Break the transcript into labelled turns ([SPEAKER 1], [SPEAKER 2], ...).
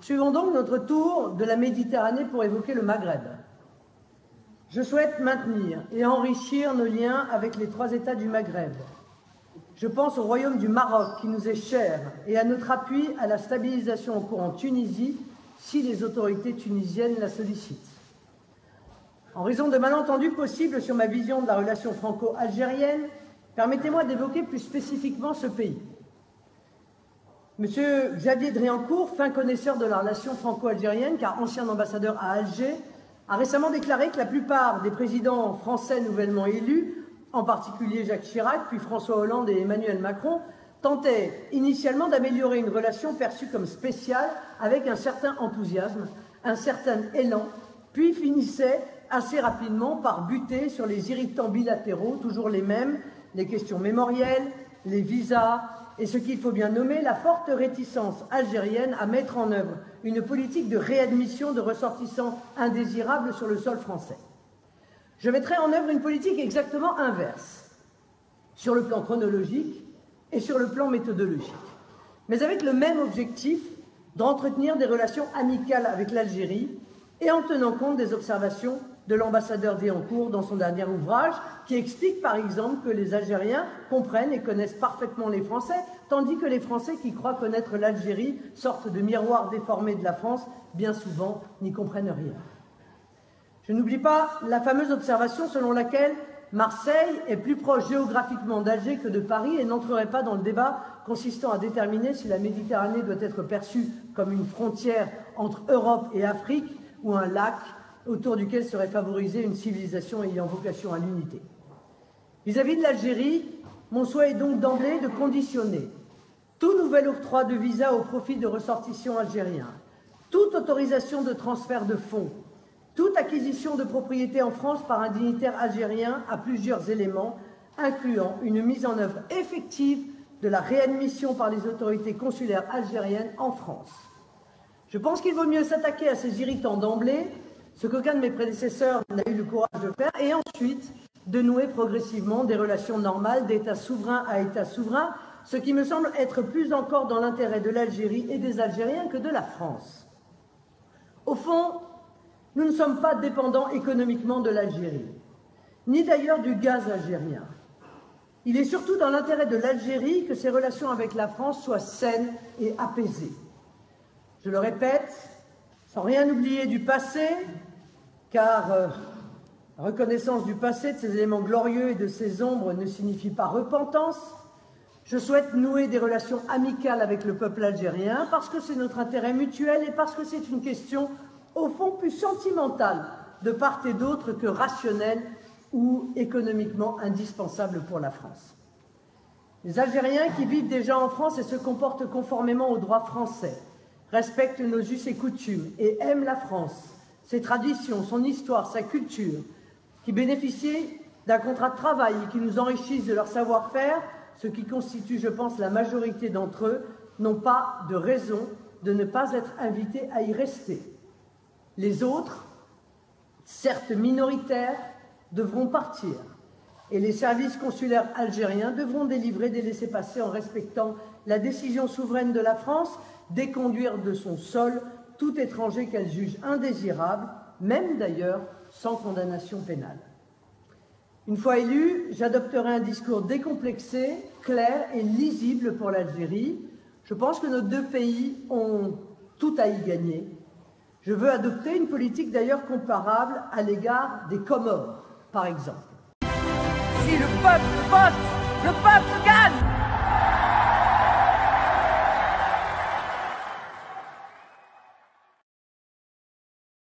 [SPEAKER 1] Suivons donc notre tour de la Méditerranée pour évoquer le Maghreb. Je souhaite maintenir et enrichir nos liens avec les 3 États du Maghreb. Je pense au royaume du Maroc, qui nous est cher, et à notre appui à la stabilisation en cours en Tunisie, si les autorités tunisiennes la sollicitent. En raison de malentendus possibles sur ma vision de la relation franco-algérienne, permettez-moi d'évoquer plus spécifiquement ce pays. Monsieur Xavier Driancourt, fin connaisseur de la relation franco-algérienne, car ancien ambassadeur à Alger, a récemment déclaré que la plupart des présidents français nouvellement élus, en particulier Jacques Chirac, puis François Hollande et Emmanuel Macron, tentaient initialement d'améliorer une relation perçue comme spéciale avec un certain enthousiasme, un certain élan, puis finissaient assez rapidement par buter sur les irritants bilatéraux, toujours les mêmes, les questions mémorielles, les visas, et ce qu'il faut bien nommer, la forte réticence algérienne à mettre en œuvre une politique de réadmission de ressortissants indésirables sur le sol français. Je mettrai en œuvre une politique exactement inverse, sur le plan chronologique et sur le plan méthodologique, mais avec le même objectif d'entretenir des relations amicales avec l'Algérie et en tenant compte des observations de l'ambassadeur Driancourt dans son dernier ouvrage, qui explique par exemple que les Algériens comprennent et connaissent parfaitement les Français, tandis que les Français qui croient connaître l'Algérie, sorte de miroir déformé de la France, bien souvent n'y comprennent rien. Je n'oublie pas la fameuse observation selon laquelle Marseille est plus proche géographiquement d'Alger que de Paris et n'entrerait pas dans le débat consistant à déterminer si la Méditerranée doit être perçue comme une frontière entre Europe et Afrique ou un lac autour duquel serait favorisée une civilisation ayant vocation à l'unité. Vis-à-vis de l'Algérie, mon souhait est donc d'emblée de conditionner tout nouvel octroi de visa au profit de ressortissants algériens, toute autorisation de transfert de fonds, toute acquisition de propriété en France par un dignitaire algérien à plusieurs éléments, incluant une mise en œuvre effective de la réadmission par les autorités consulaires algériennes en France. Je pense qu'il vaut mieux s'attaquer à ces irritants d'emblée, ce qu'aucun de mes prédécesseurs n'a eu le courage de faire, et ensuite de nouer progressivement des relations normales d'État souverain à État souverain, ce qui me semble être plus encore dans l'intérêt de l'Algérie et des Algériens que de la France. Au fond, nous ne sommes pas dépendants économiquement de l'Algérie, ni d'ailleurs du gaz algérien. Il est surtout dans l'intérêt de l'Algérie que ses relations avec la France soient saines et apaisées. Je le répète, sans rien oublier du passé, car la reconnaissance du passé, de ses éléments glorieux et de ses ombres ne signifie pas repentance, je souhaite nouer des relations amicales avec le peuple algérien parce que c'est notre intérêt mutuel et parce que c'est une question, au fond, plus sentimentale de part et d'autre que rationnelle ou économiquement indispensable pour la France. Les Algériens qui vivent déjà en France et se comportent conformément au droit français, respectent nos us et coutumes et aiment la France, ses traditions, son histoire, sa culture, qui bénéficient d'un contrat de travail et qui nous enrichissent de leur savoir-faire, ce qui constitue, je pense, la majorité d'entre eux, n'ont pas de raison de ne pas être invités à y rester. Les autres, certes minoritaires, devront partir et les services consulaires algériens devront délivrer des laissez-passer en respectant la décision souveraine de la France d'éconduire de son sol tout étranger qu'elle juge indésirable, même d'ailleurs sans condamnation pénale. Une fois élu, j'adopterai un discours décomplexé, clair et lisible pour l'Algérie. Je pense que nos deux pays ont tout à y gagner. Je veux adopter une politique d'ailleurs comparable à l'égard des Comores, par exemple.
[SPEAKER 2] Si le peuple vote, le peuple gagne!